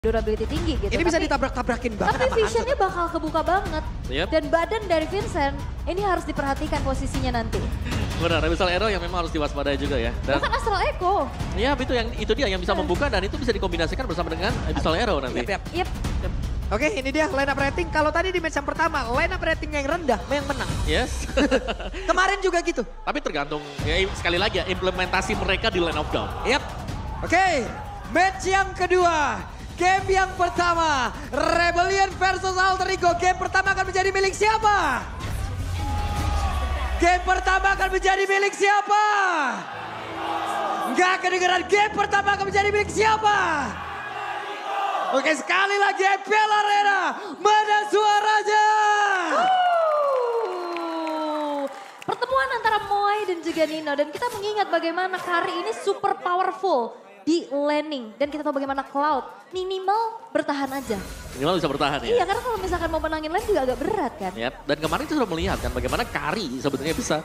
durability tinggi gitu. Ini bisa ditabrak-tabrakin banget Tapi sama visionnya bakal kebuka banget. Yep. Dan badan dari Vincent ini harus diperhatikan posisinya nanti. Benar, Abyssal Arrow yang memang harus diwaspadai juga ya. Dan Bahkan Astral Echo. ya itu dia yang bisa membuka dan itu bisa dikombinasikan bersama dengan Abyssal Arrow nanti. Yep. Oke, ini dia line up rating. Kalau tadi di match yang pertama, line up rating yang rendah yang menang. Yes. Kemarin juga gitu. Tapi tergantung, ya sekali lagi ya, implementasi mereka di line of down. Yap. Oke, match yang kedua. Game yang pertama, Rebellion versus Alter Ego. Game pertama akan menjadi milik siapa? Game pertama akan menjadi milik siapa? Nggak kedengeran, game pertama akan menjadi milik siapa? Oke, sekali lagi FPL Arena, mana suaranya? Pertemuan antara Moai dan juga Nino. Dan kita mengingat bagaimana Kari ini super powerful di laning. Dan kita tahu bagaimana Cloud minimal bertahan aja. Minimal bisa bertahan ya. Iya, karena kalau misalkan mau menangin lane juga agak berat kan. Yep. Dan kemarin kita sudah melihat kan bagaimana Kari sebetulnya bisa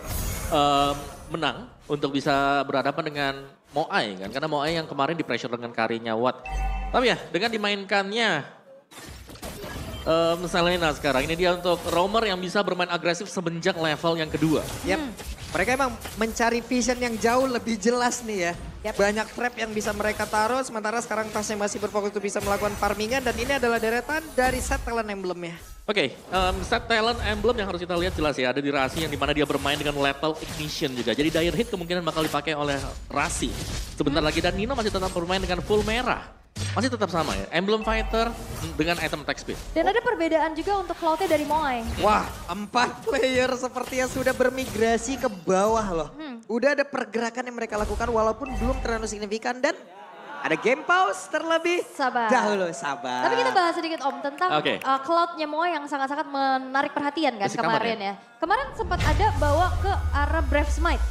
menang untuk bisa berhadapan dengan Moai kan. Karena Moai yang kemarin di pressure dengan Karinya Watt. Tapi ya dengan dimainkannya Selena sekarang. Ini dia untuk roamer yang bisa bermain agresif semenjak level yang kedua. Yap. Mereka emang mencari vision yang jauh lebih jelas nih ya. Yep. Banyak trap yang bisa mereka taruh, sementara sekarang Tasnya masih berfokus untuk bisa melakukan farmingan. Dan ini adalah deretan dari set talent emblemnya. Oke, set talent emblem yang harus kita lihat jelas ya. Ada di Rasi yang dimana dia bermain dengan lethal ignition juga. Jadi dire hit kemungkinan bakal dipakai oleh Rasi. Sebentar lagi dan Nino masih tetap bermain dengan full merah. Masih tetap sama ya, emblem fighter dengan item attack speed. Dan ada perbedaan juga untuk Cloud-nya dari Moai. Wah, 4 player sepertinya sudah bermigrasi ke bawah loh. Udah ada pergerakan yang mereka lakukan walaupun belum terlalu signifikan dan ada game pause terlebih Sabar. dahulu. Sabar. Tapi kita bahas sedikit Om tentang Oke. Cloud-nya Moai yang sangat-sangat menarik perhatian kan Kasih kamar kemarin ya. Kemarin sempat ada bawa ke arah Brave Smite.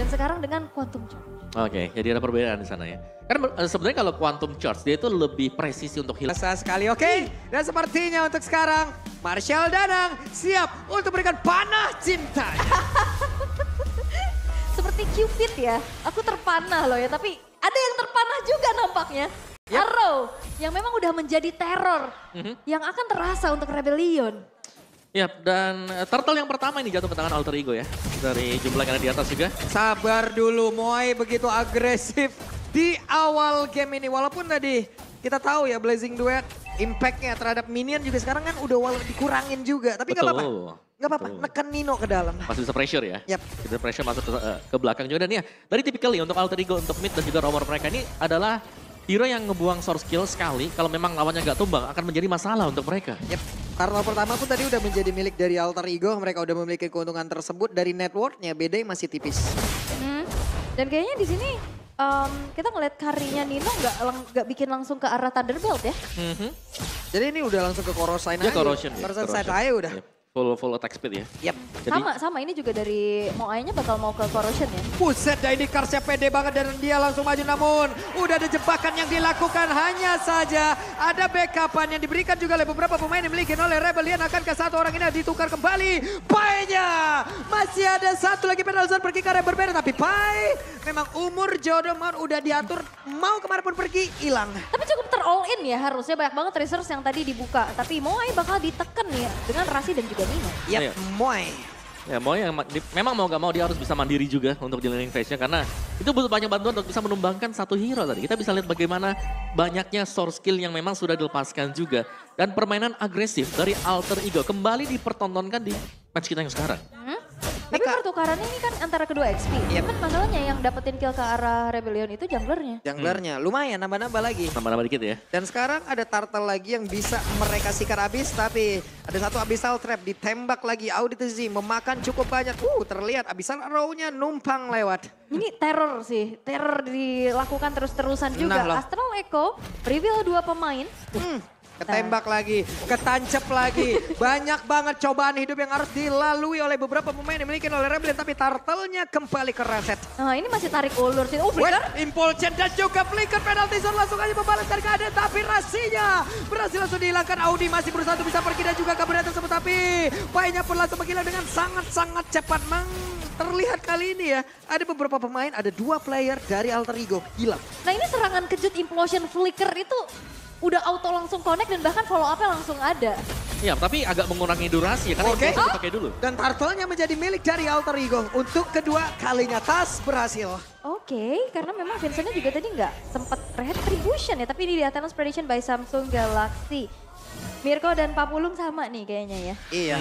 Dan sekarang dengan Quantum Charge. Oke, jadi ada perbedaan di sana ya. Karena sebenarnya kalau Quantum Charge dia itu lebih presisi untuk heal. Biasa sekali, oke. Dan sepertinya untuk sekarang, Marshall Danang siap untuk berikan panah cinta. Seperti Cupid ya, aku terpanah loh ya. Tapi ada yang terpanah juga nampaknya. Yep. Arrow yang memang udah menjadi teror. Yang akan terasa untuk Rebellion. Yap, dan turtle yang pertama ini jatuh ke tangan Alter Ego ya. Dari jumlah yang ada di atas juga. Sabar dulu, Moai begitu agresif di awal game ini. Walaupun tadi kita tahu ya Blazing Duet impact-nya terhadap minion juga sekarang kan udah dikurangin juga. Tapi gak apa-apa. Gak apa-apa, nekan Nino ke dalam. Masih bisa pressure ya. Yap. Bisa pressure masuk ke belakang juga. Dan ya, dari typically untuk Alter Ego, untuk mid dan juga roamer mereka ini adalah hero yang ngebuang source kill sekali. Kalau memang lawannya gak tumbang akan menjadi masalah untuk mereka. Yap. Karena pertama pun tadi udah menjadi milik dari Alter Ego. Mereka udah memiliki keuntungan tersebut dari networknya. BD masih tipis. Dan kayaknya di sini kita ngeliat Karinya Nino nggak bikin langsung ke arah Thunderbolt ya. Jadi ini udah langsung ke Corrosion Ya aja. corrosion ya. Corrosion side corrosion. aja udah. Yep. Full attack speed ya. Yap. Jadi, Sama ini juga dari Moai-nya bakal mau ke Corrosion ya. Buset, dah ini Karsnya pede banget dan dia langsung maju namun udah ada jebakan yang dilakukan hanya saja ada backupan yang diberikan juga oleh beberapa pemain yang dimiliki oleh Rebellion akan ke satu orang ini ditukar kembali. Pai-nya masih ada satu lagi penalti zone pergi ke arah yang berbeda tapi Pai memang umur jodoh udah diatur mau kemana pun pergi hilang. Tapi cukup ter-all in ya harusnya banyak banget resource yang tadi dibuka. Tapi Moai bakal diteken ya dengan Rasi dan juga Nino. Yap, Ayo. Moai. ya mau yang memang mau gak mau dia harus bisa mandiri juga untuk di laning phase-nya. Karena itu butuh banyak bantuan untuk bisa menumbangkan satu hero tadi. Kita bisa lihat bagaimana banyaknya source skill yang memang sudah dilepaskan juga. Dan permainan agresif dari Alter Ego kembali dipertontonkan di match kita yang sekarang. Tapi pertukarannya ini kan antara kedua XP. Yep. Cuman masalahnya yang dapetin kill ke arah Rebellion itu junglernya. Junglernya lumayan nambah-nambah lagi. Nambah-nambah dikit ya. Dan sekarang ada Turtle lagi yang bisa mereka sikat habis. Tapi ada satu Abyssal Trap ditembak lagi. Audit Z memakan cukup banyak. Terlihat Abyssal Arrow-nya numpang lewat. Ini teror sih. Teror dilakukan terus-terusan juga. Nah loh. Astral Echo reveal 2 pemain. Ketembak lagi, ketancep lagi. Banyak banget cobaan hidup yang harus dilalui oleh beberapa pemain yang dimiliki oleh Rebellion. Tapi Turtle-nya kembali ke reset. Nah ini masih tarik ulur sih. Oh Flicker. Impulsion dan juga flicker penalti zone langsung aja membalas dari keadaan. Tapi Rasinya berhasil langsung dihilangkan. Audi masih berusaha untuk bisa pergi dan juga kabur tersebut. Tapi Pai-nya pun langsung menghilang dengan sangat-sangat cepat. Terlihat kali ini ya, ada beberapa pemain, ada 2 player dari Alter Ego hilang. Nah ini serangan kejut implosion flicker itu udah auto langsung connect dan bahkan follow up-nya langsung ada. Iya, tapi agak mengurangi durasi ya, karena Oke. biasa dipakai dulu. Dan turtle-nya menjadi milik dari Alter Ego. Untuk kedua kalinya Tas berhasil. Oke, karena memang Vincent-nya juga tadi nggak sempat retribution ya, tapi ini di Athena's Prediction by Samsung Galaxy. Mirko dan Papulung sama nih kayaknya ya. Iya.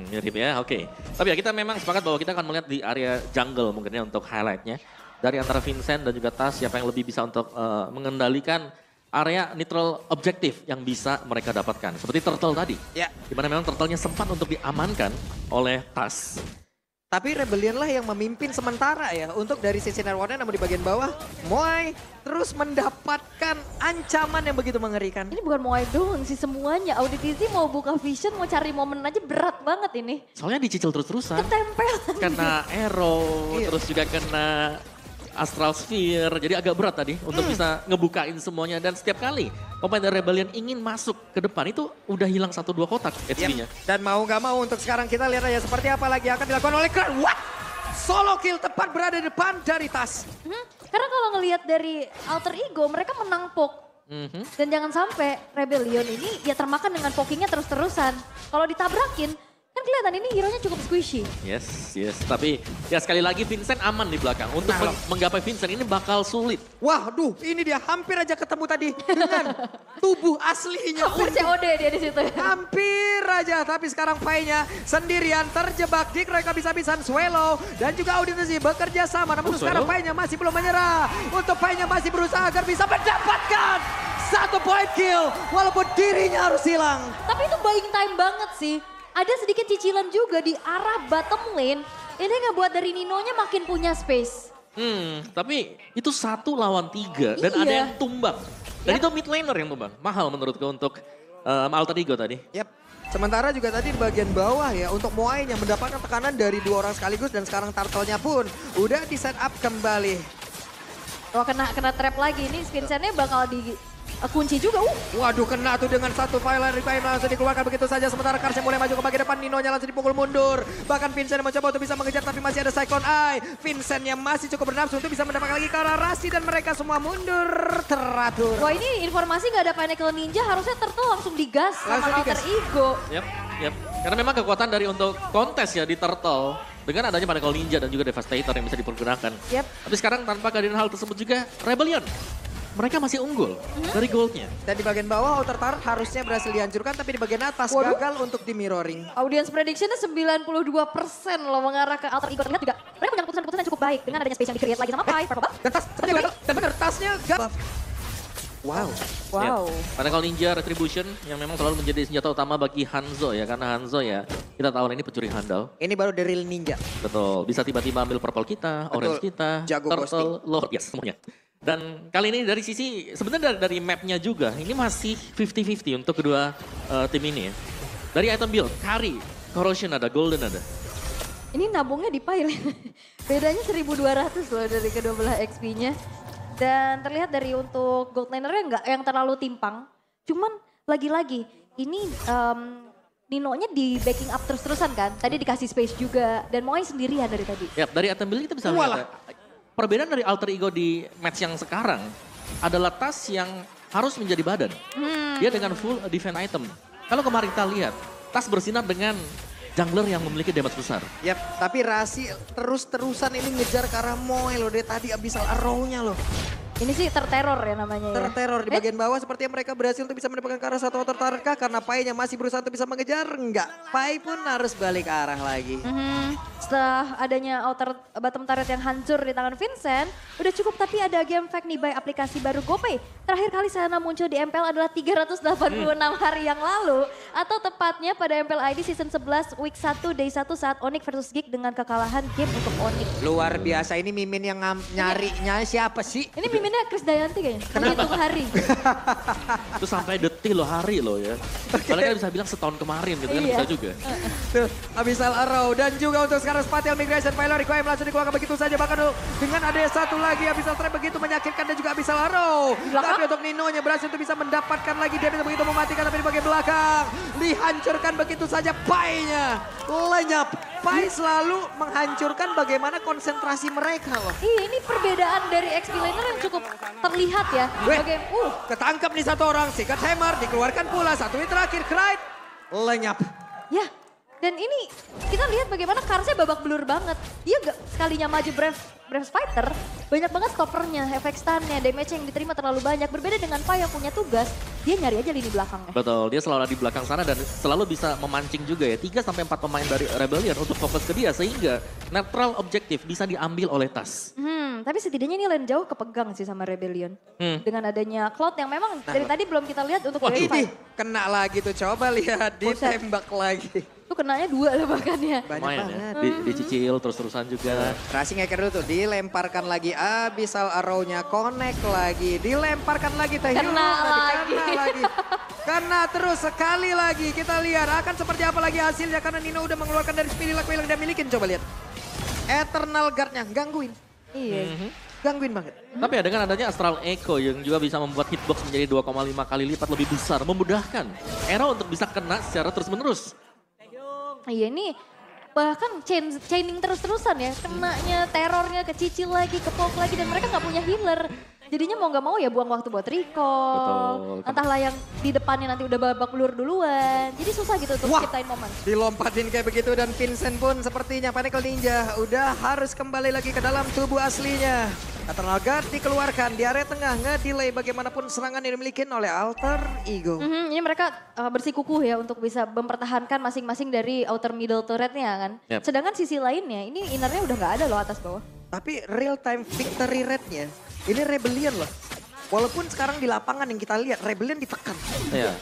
Mirip ya, oke. Tapi ya kita memang sepakat bahwa kita akan melihat di area jungle mungkin ya untuk highlight-nya. Dari antara Vincent dan juga Tas, siapa yang lebih bisa untuk mengendalikan area neutral objektif yang bisa mereka dapatkan. Seperti Turtle tadi. Ya. Dimana memang Turtle-nya sempat untuk diamankan oleh Tas. Tapi Rebellion lah yang memimpin sementara ya untuk dari sisi Nerwana, namun di bagian bawah Moai terus mendapatkan ancaman yang begitu mengerikan. Ini bukan Moai doang sih semuanya. Auditizi mau buka vision, mau cari momen aja berat banget ini. Soalnya dicicil terus-terusan. Ketempel. Kena arrow, Iya. terus juga kena Astral Sphere, jadi agak berat tadi untuk bisa ngebukain semuanya. Dan setiap kali pemain dari Rebellion ingin masuk ke depan itu udah hilang 1-2 kotak HP-nya. Dan mau gak mau untuk sekarang kita lihat aja seperti apa lagi akan dilakukan oleh Kran. What? Solo kill tepat berada di depan dari Tas. Karena kalau ngelihat dari Alter Ego, mereka menang poke. Dan jangan sampai Rebellion ini ya termakan dengan pokingnya terus-terusan. Kalau ditabrakin, kan kelihatan ini hero-nya cukup squishy. Yes. Tapi ya sekali lagi Vincent aman di belakang. Untuk Nah, menggapai Vincent ini bakal sulit. Wah, ini dia hampir aja ketemu tadi dengan tubuh aslinya. Hampir COD dia di situ. Hampir aja, tapi sekarang Pai-nya sendirian terjebak di mereka bisa-bisan Swallow dan juga Auditizi bekerja sama. Namun sekarang Pai-nya masih belum menyerah. Untuk Pai-nya masih berusaha agar bisa mendapatkan 1 point kill walaupun dirinya harus hilang. Tapi itu buying time banget sih. Ada sedikit cicilan juga di arah bottom lane. Ini ngebuat dari Ninonya makin punya space. Tapi itu 1 lawan 3 dan Iya. ada yang tumbang. Dan itu mid laner yang tumbang. Mahal menurutku untuk Alter Ego tadi. Yap. Sementara juga tadi di bagian bawah ya untuk Moai yang mendapatkan tekanan dari 2 orang sekaligus dan sekarang Turtle-nya pun udah di set up kembali. Wah kena trap lagi. Ini Vincent-nya bakal kunci juga. Waduh, kena tuh dengan 1 file requiem langsung dikeluarkan begitu saja. Sementara Karsnya mulai maju ke bagian depan, Ninonya langsung dipukul mundur. Bahkan Vincent yang mencoba untuk bisa mengejar tapi masih ada Cyclone Eye. Vincent yang masih cukup bernafsu untuk bisa mendapatkan lagi ke arah Rasi dan mereka semua mundur teratur. Wah ini informasi gak ada Pinnacle Ninja, harusnya Turtle langsung digas sama Langsung Alter digas. Ego. Yap. Karena memang kekuatan dari untuk kontes ya di Turtle. Dengan adanya Pinnacle Ninja dan juga Devastator yang bisa dipergunakan. Yep. Tapi sekarang tanpa kehadiran hal tersebut juga Rebellion. Mereka masih unggul dari goldnya. Dan di bagian bawah Outer Turret harusnya berhasil dihancurkan tapi di bagian atas gagal untuk di mirroring. Audience prediction-nya 92% loh mengarah ke Alter Ego. Terlihat juga mereka punya keputusan-keputusan yang cukup baik dengan adanya space yang di-create lagi sama Pai. Purple Buff. Dan tasnya gagal, dan benar tasnya gagal. Wow. Wow. Pinnacle Ninja Retribution yang memang selalu menjadi senjata utama bagi Hanzo ya. Karena Hanzo ya kita tahu ini pencuri handal. Ini baru The Real Ninja. Betul, bisa tiba-tiba ambil purple kita, orange kita, Jago turtle, lord, yes semuanya. Dan kali ini dari sisi, sebenarnya dari mapnya juga, ini masih 50-50 untuk kedua tim ini ya. Dari item build, Kari, Corrosion ada, Golden ada. Ini nabungnya di Pai. Bedanya 1.200 loh dari kedua belah XP-nya. Dan terlihat dari untuk gold laner-nya nggak yang terlalu timpang. Cuman lagi-lagi ini Ninonya di backing up terus-terusan kan. Tadi dikasih space juga dan Moai sendirian dari tadi. Ya, dari item build kita bisa lihat. Perbedaan dari Alter Ego di match yang sekarang adalah tas yang harus menjadi badan. Dia dengan full defense item. Kalau kemarin kita lihat, tas bersinar dengan jungler yang memiliki damage besar. Yap, tapi Rasi terus-terusan ini ngejar ke arah Moai loh. Dia tadi abyssal arrow-nya loh. Ini sih terteror ya namanya ya. Terteror di bagian bawah sepertinya mereka berhasil untuk bisa mendapatkan ke arah satu Outer Turret kah? Karena Pai-nya masih berusaha untuk bisa mengejar. Enggak, Pai pun harus balik arah lagi. Setelah adanya outer bottom turret yang hancur di tangan Vincent, udah cukup tapi ada game fact nih by aplikasi baru GoPay. Terakhir kali Sana muncul di MPL adalah 386 hari yang lalu. Atau tepatnya pada MPL ID Season 11 Week 1 Day 1 saat Onyx versus Geek dengan kekalahan game untuk Onyx. Luar biasa, ini Mimin yang nyarinya siapa sih? Ini miminnya Chris Dayanti kayaknya, menghitung hari. Itu sampai detik loh, hari loh ya. Padahal kita bisa bilang setahun kemarin gitu kan, Iya. bisa juga. Tuh, Abyssal Arrow dan juga untuk sekarang Spatial Migration Pilot Requiem langsung dikeluarkan begitu saja. Bahkan dengan ada satu lagi Abyssal Trap begitu menyakitkan dan juga Abyssal Arrow. Tapi untuk Ninonya berhasil untuk bisa mendapatkan lagi damage begitu mematikan tapi di bagian belakang. Dihancurkan begitu saja Pai-nya. Lenyap Pai selalu menghancurkan bagaimana konsentrasi mereka loh. Iya, ini perbedaan dari XP laner yang cukup terlihat ya. Weh, ketangkep nih satu orang, Secret Hammer dikeluarkan pula, satu hit terakhir, Kride lenyap. Ya, dan ini kita lihat bagaimana Karsnya babak belur banget. Dia gak sekalinya maju Brave Fighter, banyak banget stoppernya, efek stunnya, damage yang diterima terlalu banyak. Berbeda dengan Pai yang punya tugas, dia nyari aja lini belakangnya. Betul, dia selalu ada di belakang sana dan selalu bisa memancing juga ya. 3-4 pemain dari Rebellion untuk fokus ke dia sehingga netral objektif bisa diambil oleh Tas. Tapi setidaknya ini lane jauh kepegang sih sama Rebellion. Dengan adanya Cloud yang memang dari tadi belum kita lihat untuk Ini kena lagi tuh, coba lihat ditembak lagi. Itu kenanya 2 lah bahkan ya. Banyak Lumayan banget. ya, dicicil terus-terusan juga. Rushing Hacker dulu tuh, dilemparkan lagi Abyssal Arrow-nya, connect lagi, dilemparkan lagi Teh Hero lagi. Kena terus sekali lagi, kita lihat akan seperti apa lagi hasilnya karena Nino udah mengeluarkan dari Spirit Lock yang dia milikin, coba lihat. Eternal Guard-nya gangguin. Iya. Gangguin banget. Tapi ya dengan adanya Astral Echo yang juga bisa membuat hitbox menjadi 2,5 kali lipat lebih besar, memudahkan Arrow untuk bisa kena secara terus-menerus. Iya, ini bahkan chaining terus-terusan ya. Kenanya, terornya, kecicil lagi, kepok lagi. Dan mereka nggak punya healer. Jadinya mau nggak mau ya buang waktu buat recall. Betul. Entahlah yang di depannya nanti udah babak belur duluan. Jadi susah gitu untuk ciptain momen. Dilompatin kayak begitu dan Vincent pun sepertinya Pinnacle Ninja udah harus kembali lagi ke dalam tubuh aslinya. Eternal Guard dikeluarkan di area tengah, nge-delay bagaimanapun serangan yang dimiliki oleh Alter Ego. Ini mereka bersikukuh ya untuk bisa mempertahankan masing-masing dari outer middle turretnya kan. Yep. Sedangkan sisi lainnya ini innernya udah nggak ada loh atas bawah. Tapi real time victory rate-nya ini Rebellion loh. Walaupun sekarang di lapangan yang kita lihat Rebellion ditekan. Iya.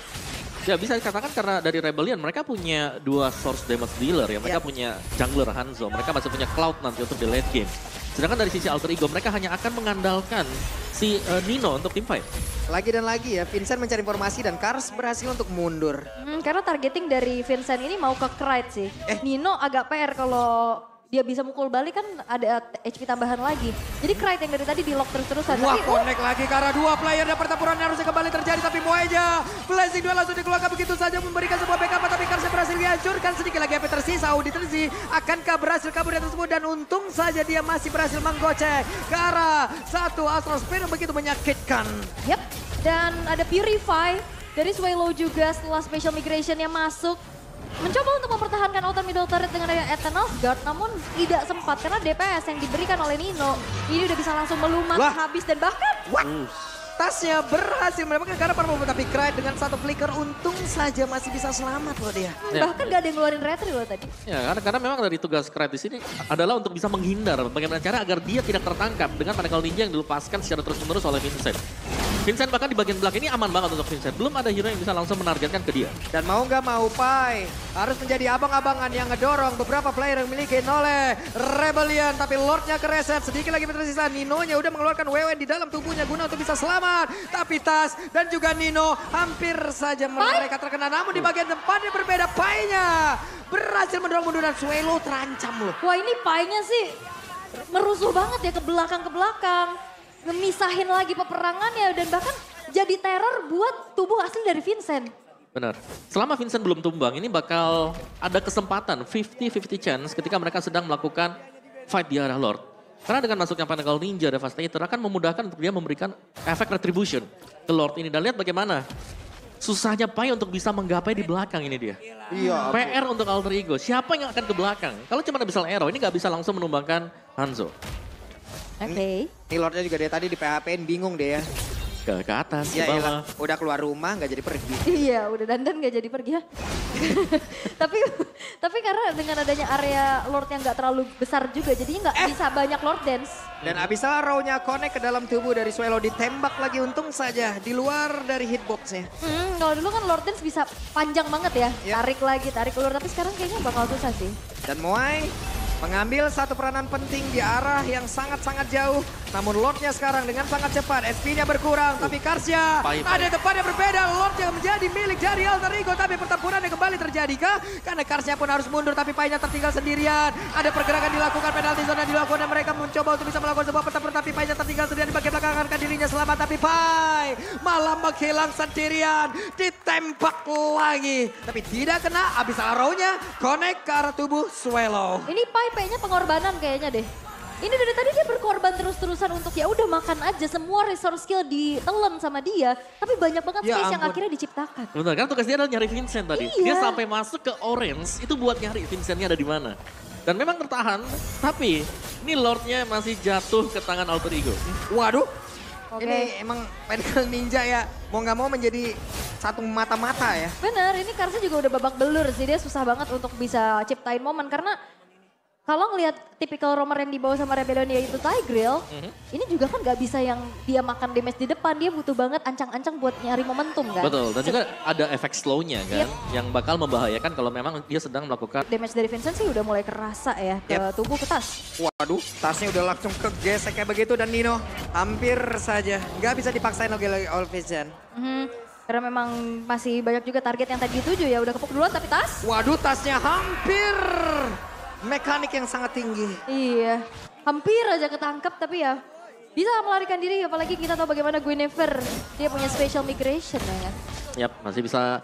Ya bisa dikatakan karena dari Rebellion mereka punya 2 source damage dealer ya. Mereka punya jungler Hanzo, mereka masih punya Cloud nanti untuk di late game. Sedangkan dari sisi Alter Ego mereka hanya akan mengandalkan si Nino untuk teamfight. Lagi dan lagi ya, Vincent mencari informasi dan Kars berhasil untuk mundur. Karena targeting dari Vincent ini mau ke Kride sih. Nino agak PR kalau dia bisa mukul balik kan ada HP tambahan lagi. Jadi Kride yang dari tadi di lock terus-terusan. Wah, Tapi, connect lagi karena 2 player dan pertempuran harusnya kembali terjadi. Tapi Moeja, Blazing 2 langsung dikeluarkan begitu saja memberikan sebuah backup. Tapi Kars berhasil dihancurkan, sedikit lagi HP tersisa. Audi Terzi akankah berhasil kabur dari tersebut. Dan untung saja dia masih berhasil menggocek ke arah satu Astral Spear yang begitu menyakitkan. Yep, dan ada Purify dari Swallow juga setelah Special Migration yang masuk. Mencoba untuk mempertahankan outer middle turret dengan adanya Eternal Guard, namun tidak sempat karena DPS yang diberikan oleh Nino ini udah bisa langsung melumat, habis dan bahkan Tasnya berhasil mendapatkan karena para tapi Kride dengan satu flicker untung saja masih bisa selamat loh dia. bahkan gak ada yang ngeluarin retri loh tadi. Ya karena memang dari tugas Kride di sini adalah untuk bisa menghindar bagaimana cara agar dia tidak tertangkap dengan Pinnacle Ninja yang dilepaskan secara terus-menerus oleh Vincent. Vincent bahkan di bagian belakang ini aman banget untuk Vincent. Belum ada hero yang bisa langsung menargetkan ke dia. Dan mau nggak mau Pai harus menjadi abang-abangan yang ngedorong beberapa player yang dimiliki oleh Rebellion. Tapi Lordnya kereset, sedikit lagi tersisa. Ninonya udah mengeluarkan WW di dalam tubuhnya guna untuk bisa selamat. Tapi Tas dan juga Nino hampir saja mereka terkena. Namun di bagian depannya berbeda. Pai-nya berhasil mendorong mundur dan Swallow terancam loh. Wah ini Pai-nya sih merusuh banget ya ke belakang ngemisahin lagi peperangannya dan bahkan jadi teror buat tubuh asli dari Vincent. Benar. Selama Vincent belum tumbang, ini bakal ada kesempatan 50-50 chance ketika mereka sedang melakukan fight di arah Lord. Karena dengan masuknya Pinnacle Ninja Devastator akan memudahkan untuk dia memberikan efek retribution ke Lord ini. Dan lihat bagaimana susahnya Pai untuk bisa menggapai di belakang ini dia. Iya. PR untuk Alter Ego, siapa yang akan ke belakang? Kalau cuma bisa Arrow, ini nggak bisa langsung menumbangkan Hanzo. Oke. Ini Lordnya juga dari tadi di PHP-in bingung deh ya. Ke atas, ke Ya bawah. udah keluar rumah nggak jadi pergi. Iya, udah dandan gak jadi pergi ya. tapi karena dengan adanya area Lord yang gak terlalu besar juga, jadinya gak bisa banyak Lord Dance. Dan Abyssal Arrow-nya connect ke dalam tubuh dari Swallow, ditembak lagi untung saja di luar dari hitbox-nya. Kalau dulu kan Lord Dance bisa panjang banget ya, tarik lagi, tarik keluar. Tapi sekarang kayaknya bakal susah sih. Dan Moai mengambil satu peranan penting di arah yang sangat-sangat jauh. Namun Lordnya sekarang dengan sangat cepat, SP-nya berkurang. Tapi Karsia ada tempat yang berbeda. Lord yang menjadi milik dari Alter Ego. Tapi pertempuran yang kembali terjadi kah? Karena Karsia pun harus mundur, tapi Pai-nya tertinggal sendirian. Ada pergerakan dilakukan, penalti zona dilakukan, dan mereka mencoba untuk bisa melakukan sebuah pertempuran. Tapi Pai-nya tertinggal sendirian di bagian belakang, akan dirinya selamat. Tapi Pai malah menghilang sendirian. Ditembak lagi. Tapi tidak kena, abis arrow-nya connect ke arah tubuh Swallow. Ini Pai-nya pengorbanan kayaknya deh. Ini dari tadi dia berkorban terus-terusan untuk ya udah makan aja, semua resource skill ditelan sama dia. Tapi banyak banget Ya space yang ampun. akhirnya diciptakan. Benar kan tugas dia adalah nyari Vincent tadi. Iya. Dia sampai masuk ke Orange itu buat nyari Vincentnya ada di mana. Dan memang tertahan, tapi ini Lordnya masih jatuh ke tangan Alter Ego. Waduh. Oke. Ini emang Pinnacle Ninja ya, mau nggak mau menjadi satu mata-mata ya. Bener, ini Karsa juga udah babak belur sih. Dia susah banget untuk bisa ciptain momen karena kalau ngelihat tipikal roamer yang dibawa sama Rebellion yaitu Tigreal, ini juga kan gak bisa yang dia makan damage di depan, dia butuh banget ancang-ancang buat nyari momentum kan. Betul, dan juga ada efek slow-nya kan, Yep. yang bakal membahayakan kalau memang dia sedang melakukan. Damage dari Vincent sih udah mulai kerasa ya ke tubuh, ke tas. Waduh, tasnya udah langsung kegesek kayak begitu dan Nino hampir saja nggak bisa dipaksain lagi All Vision. Karena memang masih banyak juga target yang tadi dituju ya, udah kepuk duluan tapi tas. Waduh, tasnya hampir mekanik yang sangat tinggi. Iya, hampir aja ketangkep tapi ya bisa melarikan diri, apalagi kita tahu bagaimana Guinevere, dia punya special migration ya kan. Yap, masih bisa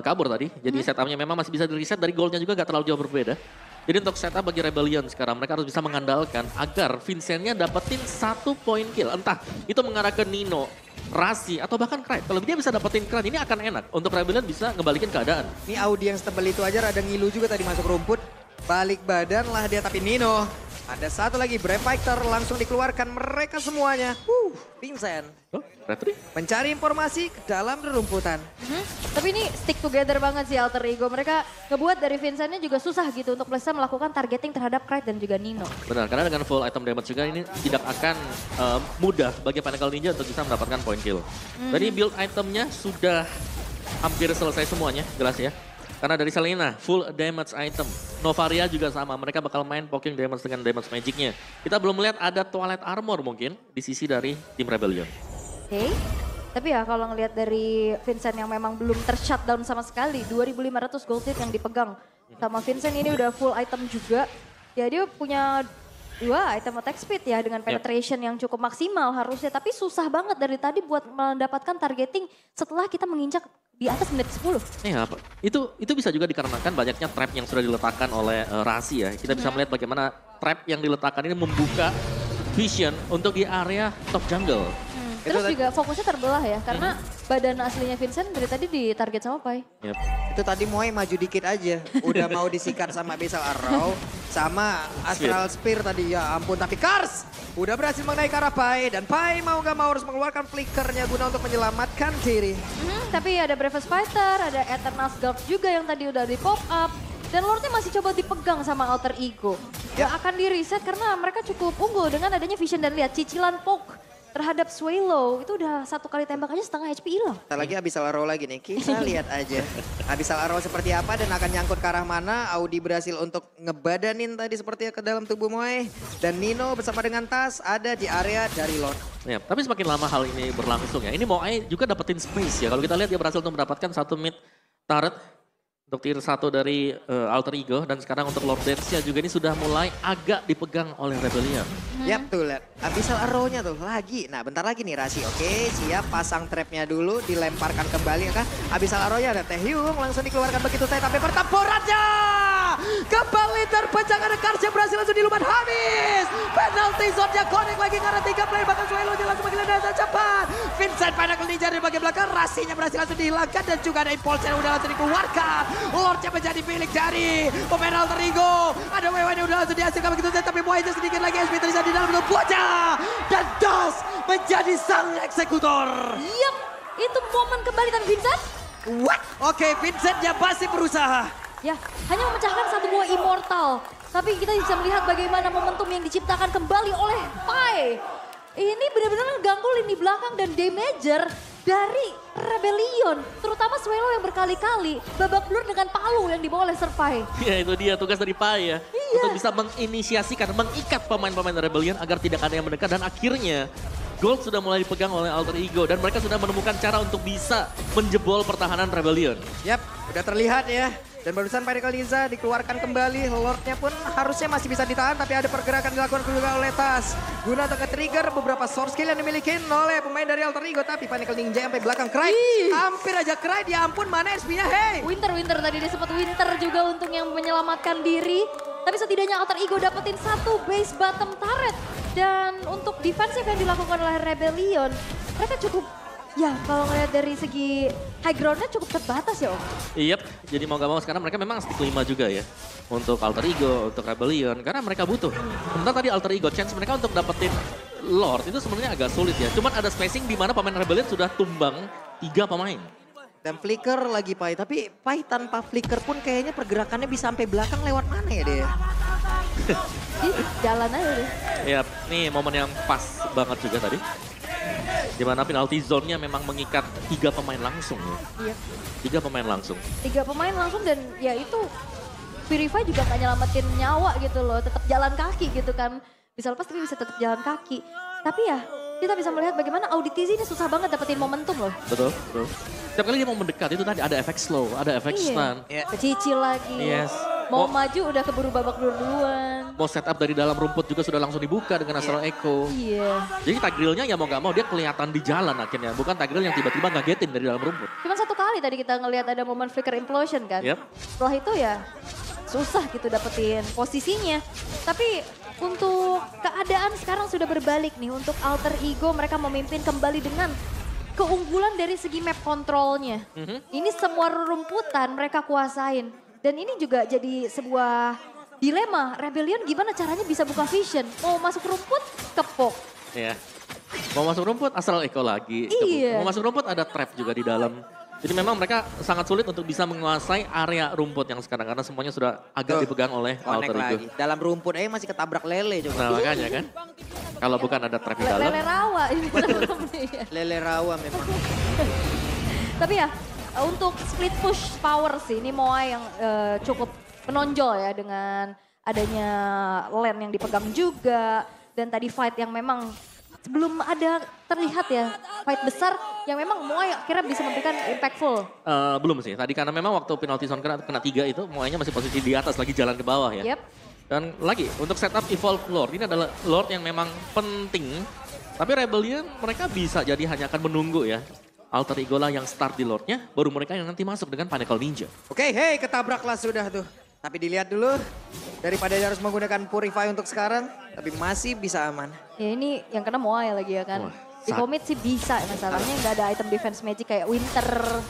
kabur tadi. Jadi setupnya memang masih bisa di-reset, dari goalnya juga gak terlalu jauh berbeda. Jadi untuk setup bagi Rebellion sekarang, mereka harus bisa mengandalkan agar Vincentnya dapetin 1 point kill. Entah itu mengarah ke Nino, Rasi, atau bahkan Kraid. Kalau dia bisa dapetin Kraid, ini akan enak. Untuk Rebellion bisa ngebalikin keadaan. Ini audiens tebel itu aja rada ngilu juga tadi masuk rumput. Balik badan lah dia, tapi Nino. Ada satu lagi, Brave Fighter langsung dikeluarkan mereka semuanya. Vincent Oh, Retri? mencari informasi ke dalam rerumputan. Tapi ini stick together banget sih Alter Ego. Mereka ngebuat dari Vincentnya juga susah gitu untuk bisa melakukan targeting terhadap Kraid dan juga Nino. Benar, karena dengan full item damage juga ini tidak akan mudah bagi Pinnacle Ninja untuk bisa mendapatkan point kill. Tadi build itemnya sudah hampir selesai semuanya, jelas ya. Karena dari Selena, full damage item. Novaria juga sama, mereka bakal main poking damage dengan damage magicnya. Kita belum melihat ada Twilight Armor mungkin di sisi dari tim Rebellion. Oke. Tapi ya kalau ngelihat dari Vincent yang memang belum ter-shutdown sama sekali. 2.500 gold lead yang dipegang. Sama Vincent ini udah full item juga. Ya dia punya 2 item attack speed ya dengan penetration yang cukup maksimal harusnya. Tapi susah banget dari tadi buat mendapatkan targeting setelah kita menginjak di atas menit 10. Iya, itu bisa juga dikarenakan banyaknya trap yang sudah diletakkan oleh Rasi ya. Kita bisa melihat bagaimana trap yang diletakkan ini membuka vision untuk di area top jungle. Terus juga fokusnya terbelah ya, karena badan aslinya Vincent dari tadi ditarget sama Pai. Yep. Itu tadi Moai maju dikit aja. Udah mau disikat sama Abyssal Arrow. Sama Astral Spear tadi, ya ampun. Tapi Kars udah berhasil mengenai ke arah Pai. Dan Pai mau gak mau harus mengeluarkan flickernya guna untuk menyelamatkan diri. Tapi ada Bravest Fighter, ada Eternal Guard juga yang tadi udah di pop up. Dan Lordnya masih coba dipegang sama Alter Ego. Gak akan di reset karena mereka cukup unggul dengan adanya vision dan lihat cicilan poke terhadap Swallow. Itu udah 1 kali tembak aja setengah HP hilang. Kita lagi Abyssal Arrow lagi nih, kita lihat aja. Abyssal Arrow seperti apa dan akan nyangkut ke arah mana. Audi berhasil untuk ngebadanin tadi seperti ke dalam tubuh Moai. Dan Nino bersama dengan Tas ada di area dari Lord. Ya, tapi semakin lama hal ini berlangsung ya. Ini Moai juga dapetin space ya. Kalau kita lihat dia berhasil untuk mendapatkan 1 mid turret untuk tier 1 dari Alter Ego. Dan sekarang untuk Lord Dance-nya juga ini sudah mulai agak dipegang oleh Rebellion. Yap tuh lihat. Abyssal Arrow-nya tuh lagi. Nah bentar lagi nih Rasi. Oke siap, pasang trapnya dulu, dilemparkan kembali kan. Abyssal Arrow-nya ada Taehyung langsung dikeluarkan begitu saja. Tapi pertempurannya kembali terpecah karena Karsia berhasil langsung dilumat habis. Penalty zone-nya connect lagi karena 3 player bahkan Swallow-nya langsung menggila dengan cepat. Vincent Pinnacle Ninja di bagian belakang, Rasinya berhasil langsung dihilangkan dan juga ada impulse yang udah langsung dikeluarkan. Lordnya menjadi milik dari pemain Alter Ego. Ada WW yang udah langsung dihasilkan begitu saja, tapi Moai sedikit lagi SP terisa di dalam bentuk bocah. Dan Das menjadi sang eksekutor. Yap, itu momen kembali dan Vincent. What? Oke, Vincentnya masih berusaha. Ya, hanya memecahkan 1 buah immortal. Tapi kita bisa melihat bagaimana momentum yang diciptakan kembali oleh Pai. Ini benar-benar mengganggu lini belakang dan damager dari Rebellion. Terutama Swallow yang berkali-kali babak belur dengan palu yang dibawa oleh Serpai. Ya itu dia tugas dari Pai ya. untuk bisa menginisiasikan, mengikat pemain-pemain Rebellion agar tidak ada yang mendekat. Dan akhirnya Gold sudah mulai dipegang oleh Alter Ego dan mereka sudah menemukan cara untuk bisa menjebol pertahanan Rebellion. Yap, udah terlihat ya. Dan barusan Pinnacle Ninja dikeluarkan kembali, Lordnya pun harusnya masih bisa ditahan, tapi ada pergerakan dilakukan juga oleh Tas. Guna untuk ke-trigger beberapa source skill yang dimiliki oleh pemain dari Alter Ego, tapi Pinnacle Ninja sampai belakang Cry. Hampir aja Cry, ya ampun mana SP-nya, hey! Winter tadi dia sempat Winter juga untuk yang menyelamatkan diri. Tapi setidaknya Alter Ego dapetin satu base bottom turret. Dan untuk defense yang dilakukan oleh Rebellion, mereka cukup, ya kalau ngeliat dari segi high groundnya cukup terbatas ya Om. Iya, jadi mau gak mau sekarang mereka memang stick 5 juga ya. Untuk Alter Ego, untuk Rebellion, karena mereka butuh. Sementara tadi Alter Ego, chance mereka untuk dapetin Lord itu sebenarnya agak sulit ya. Cuman ada spacing di mana pemain Rebellion sudah tumbang 3 pemain. Dan Flicker lagi Pai, tapi Pai tanpa Flicker pun kayaknya pergerakannya bisa sampai belakang lewat mana ya dia? Jalan aja deh. Ya, nih momen yang pas banget juga tadi. Dimana penalty zone-nya memang mengikat 3 pemain langsung ya. Iya. 3 pemain langsung. 3 pemain langsung dan ya itu Purify juga gak nyelamatin nyawa gitu loh. Tetap jalan kaki gitu kan. Bisa lepas tapi bisa tetap jalan kaki. Tapi ya kita bisa melihat bagaimana Auditizi ini susah banget dapetin momentum loh. Betul, betul. Setiap kali dia mau mendekat itu tadi ada efek slow, ada efek stun. Kecicil lagi. Yes. Mau maju udah keburu babak duluan. Mau setup dari dalam rumput juga sudah langsung dibuka dengan Astral Echo. Iya. Jadi tagrilnya ya mau gak mau dia kelihatan di jalan akhirnya. Bukan tagril yang tiba-tiba ngagetin dari dalam rumput. Cuman satu kali tadi kita ngelihat ada momen flicker implosion kan. Yep. Setelah itu ya susah gitu dapetin posisinya. Tapi untuk keadaan sekarang sudah berbalik nih. Untuk Alter Ego mereka memimpin kembali dengan keunggulan dari segi map kontrolnya. Ini semua rumputan mereka kuasain. Dan ini juga jadi sebuah dilema. Rebellion gimana caranya bisa buka vision. Mau masuk rumput, kepok. Iya. Mau masuk rumput Astral Echo lagi. Iya. Mau masuk rumput ada trap juga di dalam. Jadi memang mereka sangat sulit untuk bisa menguasai area rumput yang sekarang. Karena semuanya sudah agak dipegang oleh Alter Ego. Lagi. Dalam rumput masih ketabrak lele juga. Nah makanya kan. Kalau bukan ada trap di dalam. Lele rawa ini. Lele rawa memang. Tapi ya untuk split push power sih ini Moai yang cukup menonjol ya dengan adanya lane yang dipegang juga. Dan tadi fight yang memang belum ada terlihat ya fight besar yang memang Moai akhirnya bisa memberikan impactful. Belum sih, tadi karena memang waktu penalty zone kena 3 itu Moai-nya masih posisi di atas lagi jalan ke bawah ya. Yep. Dan lagi untuk setup Evolve Lord, ini adalah Lord yang memang penting. Tapi Rebellion mereka bisa jadi hanya akan menunggu ya. Alter Ego lah yang start di Lordnya, baru mereka yang nanti masuk dengan Pinnacle Ninja. Oke, hey ketabraklah sudah tuh. Tapi dilihat dulu, daripada dia harus menggunakan Purify untuk sekarang, tapi masih bisa aman. Ya ini yang kena Moai lagi ya kan. Wah, Di commit sih bisa, masalahnya nggak ada item defense magic kayak Winter.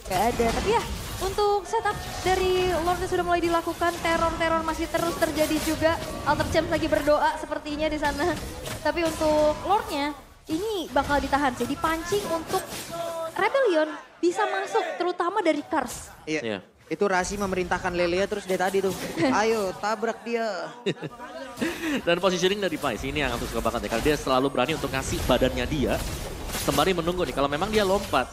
Nggak ada, tapi ya untuk setup dari Lordnya sudah mulai dilakukan. Teror-teror masih terus terjadi juga. Alter Champs lagi berdoa sepertinya di sana. Tapi untuk Lordnya ini bakal ditahan sih, dipancing untuk Rebellion bisa masuk terutama dari Kars. Iya. Itu Rasi memerintahkan Lelea terus dia tadi tuh. Ayo tabrak dia. Dan positioning dari Pais ini yang aku suka banget ya. Karena dia selalu berani untuk ngasih badannya dia. Sembari menunggu nih kalau memang dia lompat.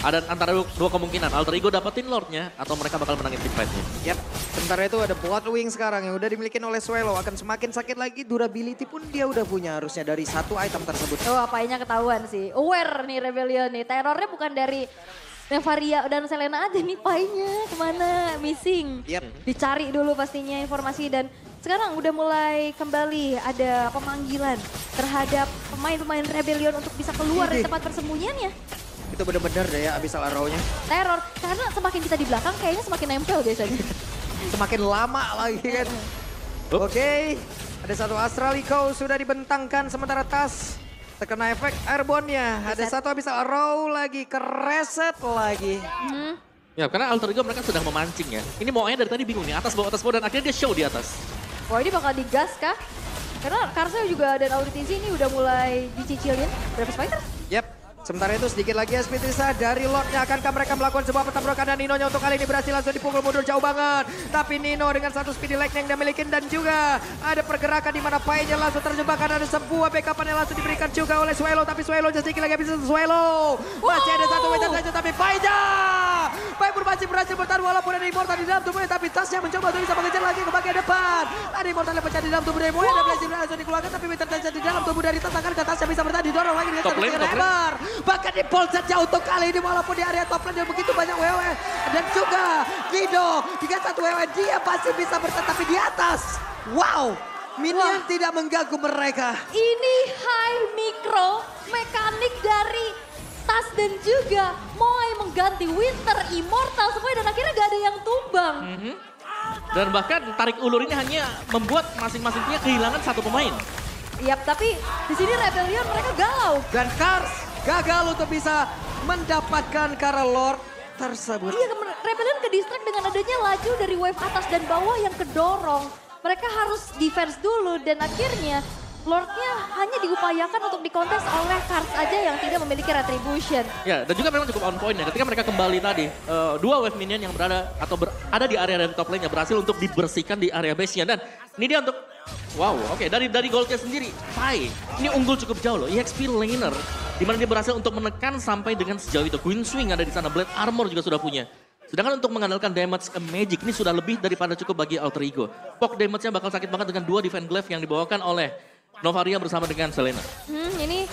Ada antara dua kemungkinan, Alter Ego dapetin Lordnya atau mereka bakal menangin team fight-nya. Yap, sementara itu ada Bloodwing sekarang yang udah dimiliki oleh Swallow. Akan semakin sakit lagi, durability pun dia udah punya harusnya dari satu item tersebut. Oh apanya ketahuan sih, aware nih Rebellion nih. Terornya bukan dari Nevaria dan Selena aja nih, painya kemana, missing. Yap. Dicari dulu pastinya informasi dan sekarang udah mulai kembali ada pemanggilan terhadap pemain-pemain Rebellion untuk bisa keluar dari tempat persembunyiannya. Itu bener-bener deh ya Abyssal Arrow-nya. Teror, karena semakin kita di belakang kayaknya semakin nempel biasanya. Semakin lama lagi kan. Oke, ada satu Astral Echo sudah dibentangkan sementara Tas terkena efek airborne-nya. Ada satu Abyssal Arrow lagi, kereset lagi. Ya karena Alter Ego mereka sudah memancing ya. Ini maunya dari tadi bingung nih, atas bawah dan akhirnya dia show di atas. Wah ini bakal digas kah? Karena Karsel juga dan Auditizi ini udah mulai dicicilin. Berapa spider? Yap. Sementara itu sedikit lagi ya Spitisa dari Lordnya. Akankah mereka melakukan sebuah pertabrakan dan Ninonya untuk kali ini berhasil langsung dipukul mundur jauh banget. Tapi Nino dengan satu speedy leg yang dia miliki dan juga ada pergerakan di mana Pai-nya langsung terjebak karena ada sebuah backupan yang langsung diberikan juga oleh Swallow. Tapi Swallow sedikit lagi bisa Swallow. Masih ada satu meter saja tapi Pai-nya. Pai pun masih berhasil bertahan walaupun ada Immortal di dalam tubuhnya. Tapi Tasya mencoba untuk bisa mengejar lagi ke bagian depan. Ada Immortal yang pecah di dalam tubuh Demo. Ada Blazing langsung dikeluarkan. Tapi Winter Tension di dalam tubuh dari Tas. Akan ke Tasya bisa bertahan didorong lagi. Top lane, top lane. Bahkan di polset jauh untuk kali ini. Walaupun di area top lane dan begitu banyak WW. Dan juga Guido. 3-1 WW dia pasti bisa bertahan. Tapi di atas. Wow. Minion tidak mengganggu mereka. Ini high micro mekanik dari Tas dan juga Moai mengganti Winter, Immortal semuanya dan akhirnya gak ada yang tumbang. Dan bahkan tarik ulur ini hanya membuat masing-masing pihak kehilangan satu pemain. Yap, tapi di sini Rebellion mereka galau. Dan Kars gagal untuk bisa mendapatkan Kara Lord tersebut. Iya, Rebellion ke distract dengan adanya laju dari wave atas dan bawah yang kedorong. Mereka harus defense dulu dan akhirnya Lordnya hanya diupayakan untuk dikontes oleh Kars aja yang tidak memiliki retribution. Ya, dan juga memang cukup on point ya. Ketika mereka kembali tadi, dua wave minion yang berada atau ada di area dari top lane-nya berhasil untuk dibersihkan di area base-nya. Dan ini dia untuk, wow, oke, dari goldnya sendiri, Pai, ini unggul cukup jauh loh. EXP laner, di mana dia berhasil untuk menekan sampai dengan sejauh itu. Queen Swing ada di sana, Blade Armor juga sudah punya. Sedangkan untuk mengandalkan damage magic ini sudah lebih daripada cukup bagi Alter Ego. Poke damage-nya bakal sakit banget dengan dua defense glaive yang dibawakan oleh Novaria bersama dengan Selena. Ini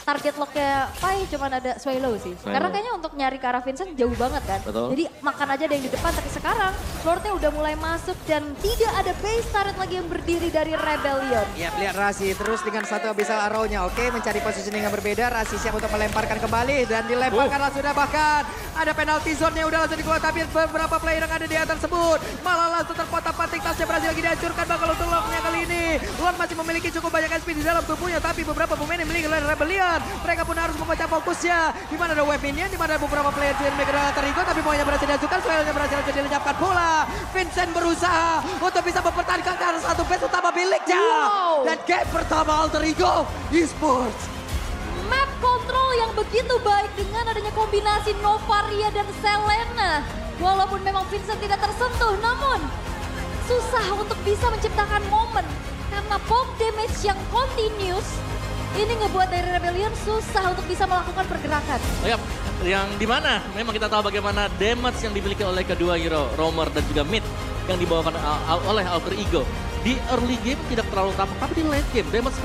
target locknya Pai cuma ada Swallow sih. Karena kayaknya untuk nyari ke arah Vincent jauh banget kan. Betul. Jadi makan aja ada yang di depan, tapi sekarang Lordnya udah mulai masuk dan tidak ada base turret lagi yang berdiri dari Rebellion. Ya, lihat Rasi terus dengan satu abyssal arrow-nya. Oke, mencari positioning yang berbeda. Rasi siap untuk melemparkan kembali dan dilemparkan sudah bahkan. Ada penalty zone-nya udah langsung dikeluarkan, tapi beberapa player yang ada di atas tersebut malah langsung terpotak-patik. Tasnya berhasil lagi dihancurkan bakal untuk Lord-nya kali ini. Lord masih memiliki cukup banyak SP di dalam tubuhnya, tapi beberapa pemain yang dimiliki oleh Rebellion. Mereka pun harus membaca fokusnya. Di mana ada wave minion, di mana ada beberapa player yang mereka terigo, tapi maunya berhasil dihancurkan, Swallow-nya berhasil dilenyapkan pula. Vincent berusaha untuk bisa mempertahankan karena satu base utama miliknya. Wow. Dan game pertama Alter Ego Esports. Map control yang begitu baik dengan adanya kombinasi Novaria dan Selena. Walaupun memang Vincent tidak tersentuh, namun susah untuk bisa menciptakan momen. Karena poke damage yang continuous, ini ngebuat dari Rebellion susah untuk bisa melakukan pergerakan. Yap, yang dimana memang kita tahu bagaimana damage yang dimiliki oleh kedua hero, Roamer dan juga Mid, yang dibawakan oleh Alter Ego. Di early game tidak terlalu tampak, tapi di late game damage